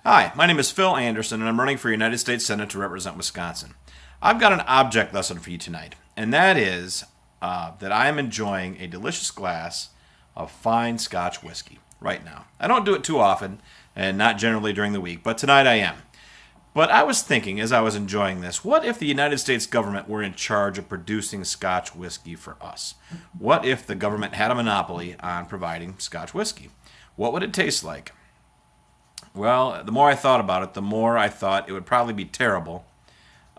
Hi, my name is Phil Anderson, and I'm running for United States Senate to represent Wisconsin. I've got an object lesson for you tonight, and that is that I am enjoying a delicious glass of fine Scotch whiskey right now. I don't do it too often, and not generally during the week, but tonight I am. But I was thinking, as I was enjoying this, what if the United States government were in charge of producing Scotch whiskey for us? What if the government had a monopoly on providing Scotch whiskey? What would it taste like? Well, the more I thought about it, the more I thought it would probably be terrible,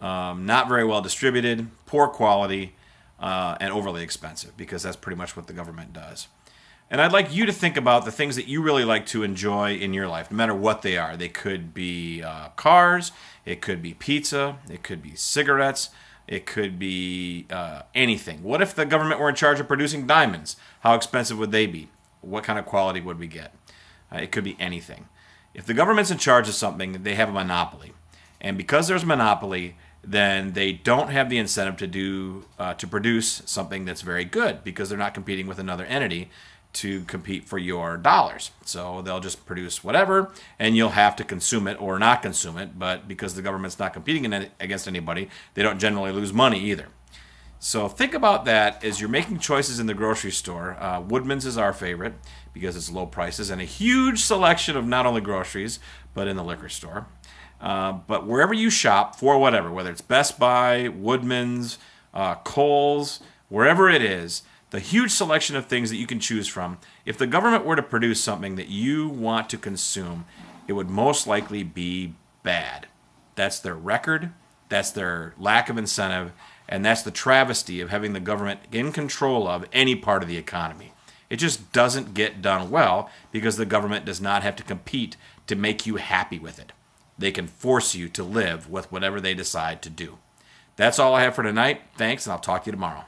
not very well distributed, poor quality, and overly expensive, because that's pretty much what the government does. And I'd like you to think about the things that you really like to enjoy in your life, no matter what they are. They could be cars, it could be pizza, it could be cigarettes, it could be anything. What if the government were in charge of producing diamonds? How expensive would they be? What kind of quality would we get? It could be anything. If the government's in charge of something, they have a monopoly. And because there's a monopoly, then they don't have the incentive to produce something that's very good, because they're not competing with another entity to compete for your dollars. So they'll just produce whatever, and you'll have to consume it or not consume it. But because the government's not competing against anybody, they don't generally lose money either. So think about that as you're making choices in the grocery store. Woodman's is our favorite because it's low prices and a huge selection of not only groceries, but in the liquor store. But wherever you shop for whatever, whether it's Best Buy, Woodman's, Kohl's, wherever it is, the huge selection of things that you can choose from, if the government were to produce something that you want to consume, it would most likely be bad. That's their record, that's their lack of incentive, and that's the travesty of having the government in control of any part of the economy. It just doesn't get done well because the government does not have to compete to make you happy with it. They can force you to live with whatever they decide to do. That's all I have for tonight. Thanks, and I'll talk to you tomorrow.